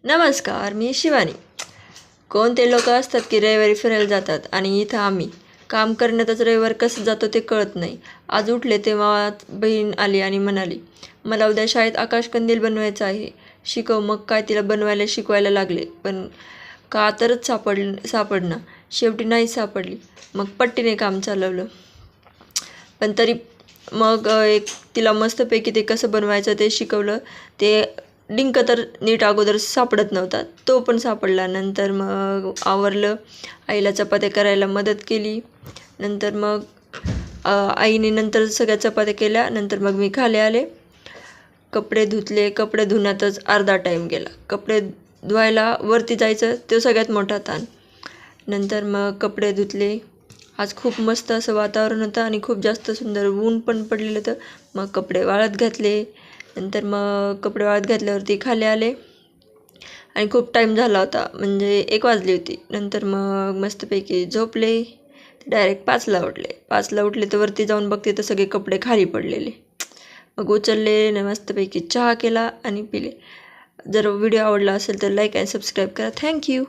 नमस्कार, मी शिवानी. कोणते लोक असतात की रविवारी फिरायला जातात आणि इथं आम्ही काम करण्यातच रविवार कसं जातो ते कळत नाही. आज उठले तेव्हा बहीण आली आणि म्हणाली, मला उद्या शाळेत आकाशकंदील बनवायचं आहे, शिकव. मग काय तिला बनवायला शिकवायला लागले, पण का तरच सापडणं. शेवटी नाही सापडली. मग पट्टीने काम चालवलं. पण तरी मग एक तिला मस्तपैकी ते कसं बनवायचं ते शिकवलं. ते डिंक तर नीट अगोदर सापडत नव्हता, तो पण सापडला. नंतर मग आवरलं, आईला चपात्या करायला मदत केली. नंतर मग आईने नंतर सगळ्या चपात्या केल्या. नंतर मग मी खाली आले, कपडे धुतले. कपडे धुण्यातच अर्धा टाईम गेला. कपडे धुवायला वरती जायचं तो सगळ्यात मोठा ताण. नंतर मग कपडे धुतले. आज खूप मस्त असं वातावरण होतं आणि खूप जास्त सुंदर ऊन पण पडलेलं होतं. मग कपडे वाळत घातले. नंतर मग कपडे वाळत घातल्यावरती खाली आले आणि खूप टाईम झाला होता, म्हणजे 1 वाजली होती. नंतर मग मस्तपैकी झोपले. डायरेक्ट 5ला उठले. 5ला उठले तर वरती जाऊन बघते तर सगळे कपडे खाली पडलेले. मग उचलले आणि मस्तपैकी चहा केला आणि पिले. जर व्हिडिओ आवडला असेल तर लाईक आणि सबस्क्राईब करा. थँक्यू.